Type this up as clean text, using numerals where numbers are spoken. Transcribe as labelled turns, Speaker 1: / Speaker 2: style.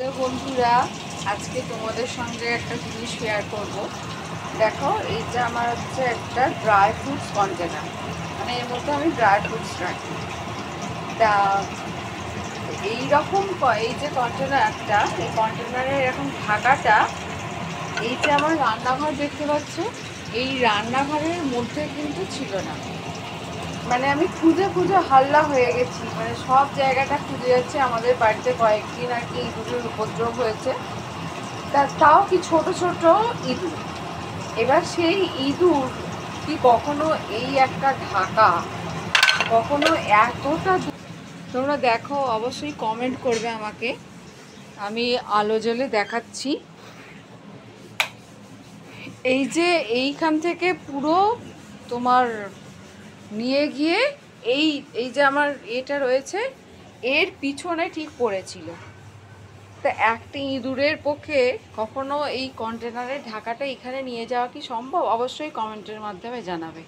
Speaker 1: তো বন্ধুরা, আজকে তোমাদের সঙ্গে একটা জিনিস শেয়ার করব। দেখো, এইটা আমার হচ্ছে একটা ড্রাই ফ্রুটস কন্টেনার, মানে এর মধ্যে আমি ড্রাই ফ্রুটস রাখি। তা এইরকম এই যে কন্টেনারটা, এই কন্টেনারের এরকম ঢাকাটা, এই যে আমার রান্নাঘর দেখতে পাচ্ছ, এই রান্নাঘরের মধ্যে কিন্তু ছিল না। মানে আমি খুঁজে খুঁজে হাল্লা হয়ে গেছি, মানে সব জায়গাটা খুঁজে যাচ্ছে। আমাদের বাড়িতে কয়েকদিন আর কি ইঁদুরের উপদ্রব হয়েছে, তাও কি ছোট ছোট ইঁদুর। এবার সেই ইঁদুর কি কখনো এই একটা ঢাকা, কখনো এতটা তোমরা দেখো, অবশ্যই কমেন্ট করবে আমাকে। আমি আলো জ্বলে দেখাচ্ছি। এই যে এইখান থেকে পুরো তোমার নিয়ে গিয়ে এই এই যে আমার এটা রয়েছে, এর পিছনে ঠিক পড়েছিল। তা একটা ইঁদুরের পক্ষে কখনো এই কন্টেনারের ঢাকাটা এখানে নিয়ে যাওয়া কি সম্ভব? অবশ্যই কমেন্টের মাধ্যমে জানাবে।